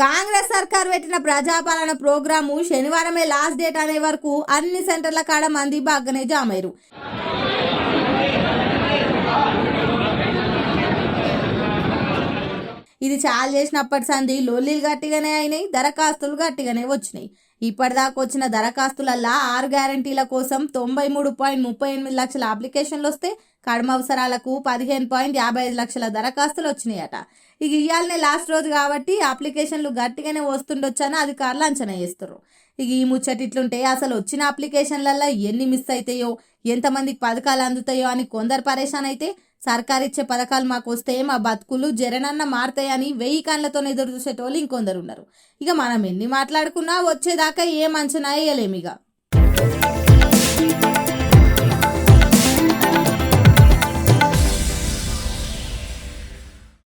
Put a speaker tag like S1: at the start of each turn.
S1: కాంగ్రెస్ సర్కార్ పెట్టిన ప్రజాపాలన programme శనివారమే last date అనే వరకు అన్ని సెంటర్ల కాడ మంది బాగానే జామయ్యారు. ఇది చాలు చేసినప్పటి సంది లొల్లీలు గట్టిగానే అయినాయి, దరఖాస్తులు గట్టిగానే వచ్చినాయి. ఇప్పటిదాకా వచ్చిన దరఖాస్తులల్లా 6 గ్యారంటీల కోసం 93.38 లక్షల అప్లికేషన్లు వస్తే కడమ అవసరాలకు 15.55 లక్షల దరఖాస్తులు వచ్చినాయట. ఇక ఇవాళనే లాస్ట్ రోజు కాబట్టి అప్లికేషన్లు గట్టిగానే వస్తుండొచ్చని అధికారులు అంచనా వేస్తారు. ఇక ఈ ముచ్చట ఇట్లుంటే అసలు వచ్చిన అప్లికేషన్లల్లో ఎన్ని మిస్ అవుతాయో, ఎంతమందికి పథకాలు అందుతాయో అని కొందరు పరేషాన్ అయితే, సర్కారు ఇచ్చే పథకాలు మాకు వస్తే మా బతుకులు జరనన్న మారుతాయని 1000 కళ్ళతో ఎదురు చూసేటోళ్ళు ఇంకొందరు ఉన్నారు. ఇక మనం ఎన్ని మాట్లాడుకున్నా వచ్చేదాకా ఏం అంచనా వేయలేమిగా.